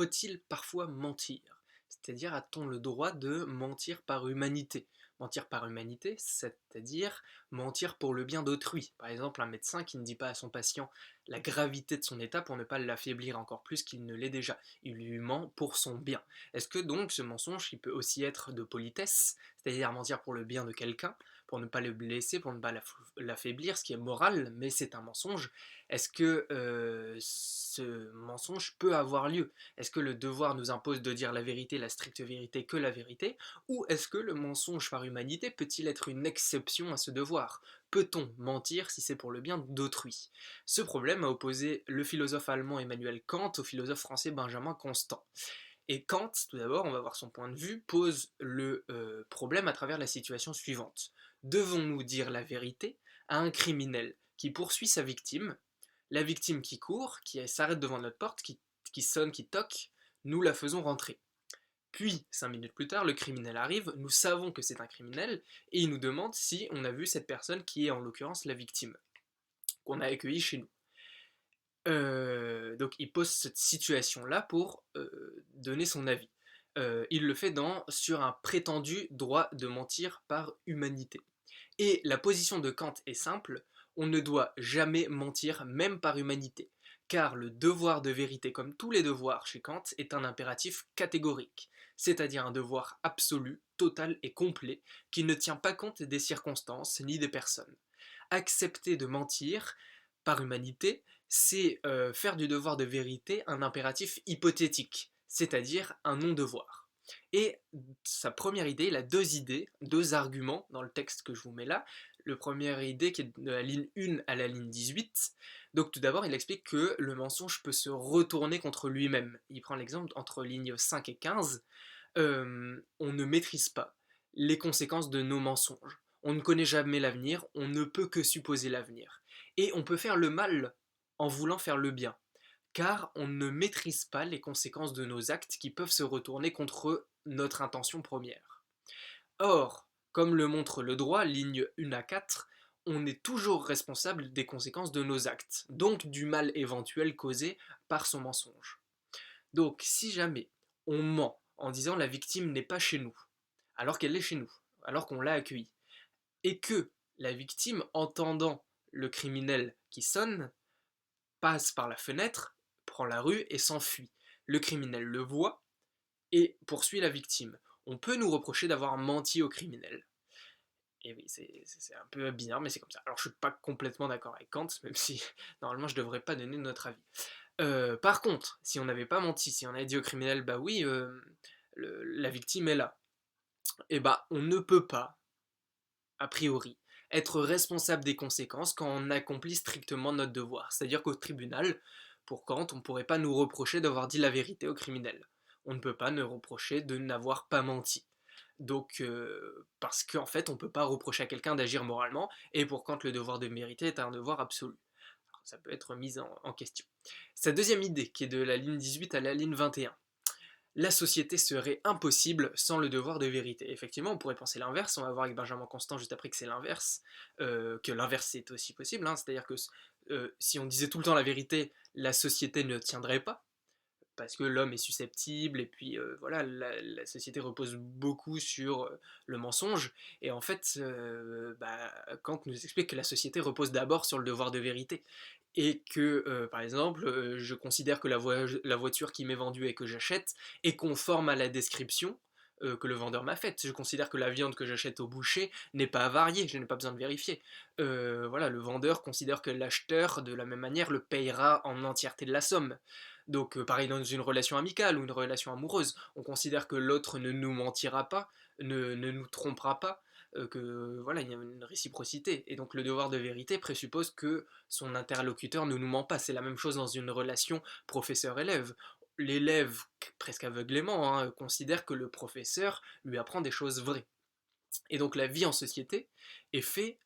faut-il parfois mentir? C'est-à-dire, a-t-on le droit de mentir par humanité? Mentir par humanité, c'est-à-dire mentir pour le bien d'autrui. Par exemple, un médecin qui ne dit pas à son patient la gravité de son état pour ne pas l'affaiblir encore plus qu'il ne l'est déjà. Il lui ment pour son bien. Est-ce que donc ce mensonge, il peut aussi être de politesse, c'est-à-dire mentir pour le bien de quelqu'un, pour ne pas le blesser, pour ne pas l'affaiblir, ce qui est moral, mais c'est un mensonge? Est-ce que ce mensonge peut avoir lieu? Est-ce que le devoir nous impose de dire la vérité, la stricte vérité, que la vérité? Ou est-ce que le mensonge par humanité peut-il être une exception à ce devoir? Peut-on mentir si c'est pour le bien d'autrui? Ce problème a opposé le philosophe allemand Emmanuel Kant au philosophe français Benjamin Constant. Et Kant, tout d'abord, on va voir son point de vue, pose le problème à travers la situation suivante. Devons-nous dire la vérité à un criminel qui poursuit sa victime, la victime qui court, qui s'arrête devant notre porte, qui sonne, qui toque, nous la faisons rentrer. Puis, 5 minutes plus tard, le criminel arrive, nous savons que c'est un criminel, et il nous demande si on a vu cette personne qui est en l'occurrence la victime, qu'on a accueillie chez nous. Donc il pose cette situation-là pour donner son avis. Il le fait sur un prétendu droit de mentir par humanité. Et la position de Kant est simple, on ne doit jamais mentir, même par humanité, car le devoir de vérité, comme tous les devoirs chez Kant, est un impératif catégorique, c'est-à-dire un devoir absolu, total et complet, qui ne tient pas compte des circonstances ni des personnes. Accepter de mentir par humanité, c'est faire du devoir de vérité un impératif hypothétique, c'est-à-dire un non-devoir. Et sa première idée, il a deux idées, deux arguments dans le texte que je vous mets là. Le première idée qui est de la ligne 1 à la ligne 18. Donc tout d'abord, il explique que le mensonge peut se retourner contre lui-même. Il prend l'exemple entre lignes 5 et 15. On ne maîtrise pas les conséquences de nos mensonges. On ne connaît jamais l'avenir, on ne peut que supposer l'avenir. Et on peut faire le mal en voulant faire le bien, car on ne maîtrise pas les conséquences de nos actes qui peuvent se retourner contre notre intention première. Or, comme le montre le droit, ligne 1 à 4, on est toujours responsable des conséquences de nos actes, donc du mal éventuel causé par son mensonge. Donc, si jamais on ment en disant la victime n'est pas chez nous, alors qu'elle est chez nous, alors qu'on l'a accueillie, et que la victime, entendant le criminel qui sonne, passe par la fenêtre, prend la rue et s'enfuit. Le criminel le voit et poursuit la victime. On peut nous reprocher d'avoir menti au criminel. Et oui, c'est un peu bizarre, mais c'est comme ça. Alors je suis pas complètement d'accord avec Kant, même si normalement je devrais pas donner notre avis. Par contre, si on n'avait pas menti, si on avait dit au criminel, bah oui, la victime est là, et bah on ne peut pas, a priori, être responsable des conséquences quand on accomplit strictement notre devoir. C'est-à-dire qu'au tribunal, pour Kant, on ne pourrait pas nous reprocher d'avoir dit la vérité au criminel. On ne peut pas nous reprocher de n'avoir pas menti. Donc, parce qu'en fait, on ne peut pas reprocher à quelqu'un d'agir moralement, et pour Kant, le devoir de vérité est un devoir absolu. Alors, ça peut être mis en question. Sa deuxième idée, qui est de la ligne 18 à la ligne 21, la société serait impossible sans le devoir de vérité. Effectivement, on pourrait penser l'inverse, on va voir avec Benjamin Constant juste après que c'est l'inverse, que l'inverse est aussi possible, hein. C'est-à-dire que si on disait tout le temps la vérité, la société ne tiendrait pas, parce que l'homme est susceptible, et puis voilà, la société repose beaucoup sur le mensonge, et en fait, Kant nous explique que la société repose d'abord sur le devoir de vérité, et que, par exemple, je considère que la voiture qui m'est vendue et que j'achète est conforme à la description que le vendeur m'a faite. Je considère que la viande que j'achète au boucher n'est pas avariée, je n'ai pas besoin de vérifier. Voilà, le vendeur considère que l'acheteur, de la même manière, le payera en entièreté de la somme. Donc, pareil dans une relation amicale ou une relation amoureuse, on considère que l'autre ne nous mentira pas, ne nous trompera pas, que voilà, il y a une réciprocité. Et donc, le devoir de vérité présuppose que son interlocuteur ne nous ment pas. C'est la même chose dans une relation professeur-élève. L'élève, presque aveuglément, hein, considère que le professeur lui apprend des choses vraies. Et donc, la vie en société est faite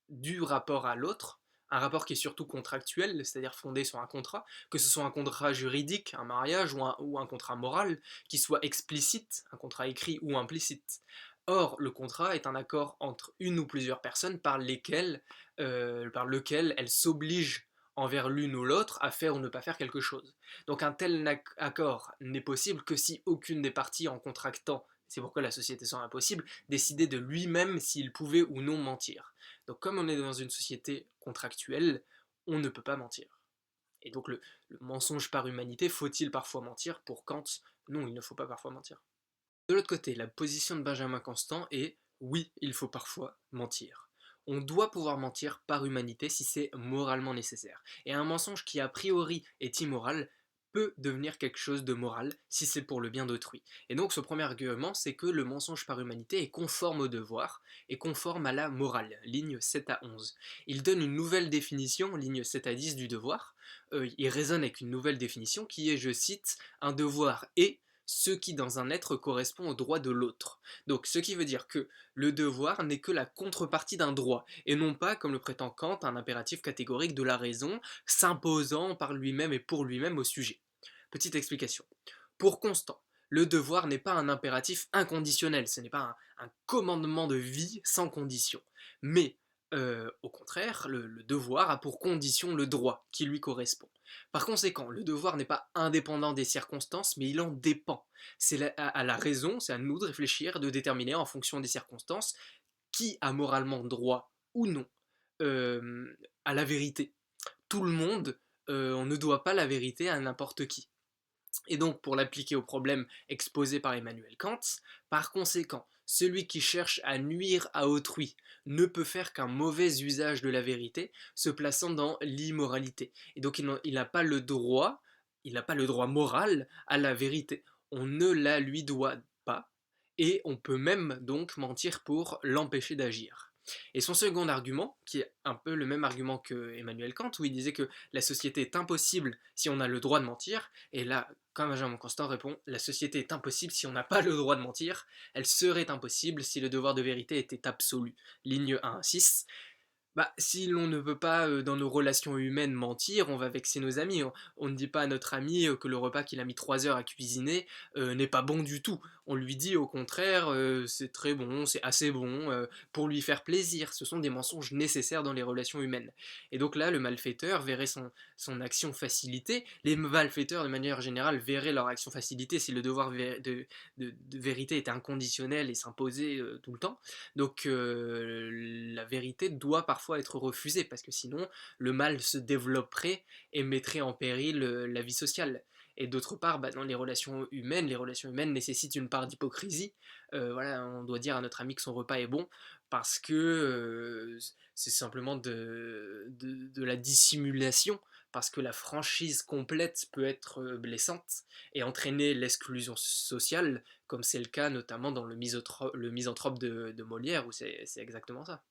du rapport à l'autre, un rapport qui est surtout contractuel, c'est-à-dire fondé sur un contrat, que ce soit un contrat juridique, un mariage ou un contrat moral, qui soit explicite, un contrat écrit ou implicite. Or, le contrat est un accord entre une ou plusieurs personnes par lequel elles s'obligent envers l'une ou l'autre à faire ou ne pas faire quelque chose. Donc un tel accord n'est possible que si aucune des parties en contractant, c'est pourquoi la société serait impossible, décidait de lui-même s'il pouvait ou non mentir. Donc comme on est dans une société contractuelle, on ne peut pas mentir. Et donc le mensonge par humanité, faut-il parfois mentir? Pour Kant, non, il ne faut pas parfois mentir. De l'autre côté, la position de Benjamin Constant est oui, il faut parfois mentir. On doit pouvoir mentir par humanité si c'est moralement nécessaire. Et un mensonge qui a priori est immoral peut devenir quelque chose de moral si c'est pour le bien d'autrui. Et donc ce premier argument, c'est que le mensonge par humanité est conforme au devoir et conforme à la morale, ligne 7 à 11. Il donne une nouvelle définition, ligne 7 à 10 du devoir. Il raisonne avec une nouvelle définition qui est, je cite, un devoir est ce qui dans un être correspond au droit de l'autre. Donc ce qui veut dire que le devoir n'est que la contrepartie d'un droit, et non pas, comme le prétend Kant, un impératif catégorique de la raison, s'imposant par lui-même et pour lui-même au sujet. Petite explication. Pour Constant, le devoir n'est pas un impératif inconditionnel, ce n'est pas un commandement de vie sans condition. Mais, au contraire, le devoir a pour condition le droit qui lui correspond. Par conséquent, le devoir n'est pas indépendant des circonstances, mais il en dépend. C'est à la raison, c'est à nous de réfléchir, de déterminer en fonction des circonstances qui a moralement droit ou non à la vérité. Tout le monde, on ne doit pas la vérité à n'importe qui. Et donc, pour l'appliquer au problème exposé par Emmanuel Kant, par conséquent, celui qui cherche à nuire à autrui ne peut faire qu'un mauvais usage de la vérité, se plaçant dans l'immoralité. Et donc, il n'a pas le droit, il n'a pas le droit moral à la vérité. On ne la lui doit pas, et on peut même donc mentir pour l'empêcher d'agir. Et son second argument, qui est un peu le même argument que Emmanuel Kant, où il disait que la société est impossible si on a le droit de mentir, et là, quand Benjamin Constant répond, la société est impossible si on n'a pas le droit de mentir, elle serait impossible si le devoir de vérité était absolu. Ligne 1 à 6. Bah, si l'on ne veut pas, dans nos relations humaines, mentir, on va vexer nos amis. On ne dit pas à notre ami que le repas qu'il a mis 3 heures à cuisiner n'est pas bon du tout. On lui dit au contraire, c'est très bon, c'est assez bon, pour lui faire plaisir. Ce sont des mensonges nécessaires dans les relations humaines. Et donc là, le malfaiteur verrait son action facilitée. Les malfaiteurs, de manière générale, verraient leur action facilitée si le devoir de vérité était inconditionnel et s'imposait tout le temps. Donc la vérité doit parfois être refusée, parce que sinon le mal se développerait et mettrait en péril la vie sociale. Et d'autre part, bah, dans les relations humaines nécessitent une part d'hypocrisie. Voilà, on doit dire à notre ami que son repas est bon, parce que c'est simplement de la dissimulation, parce que la franchise complète peut être blessante et entraîner l'exclusion sociale, comme c'est le cas notamment dans le misanthrope de Molière, où c'est exactement ça.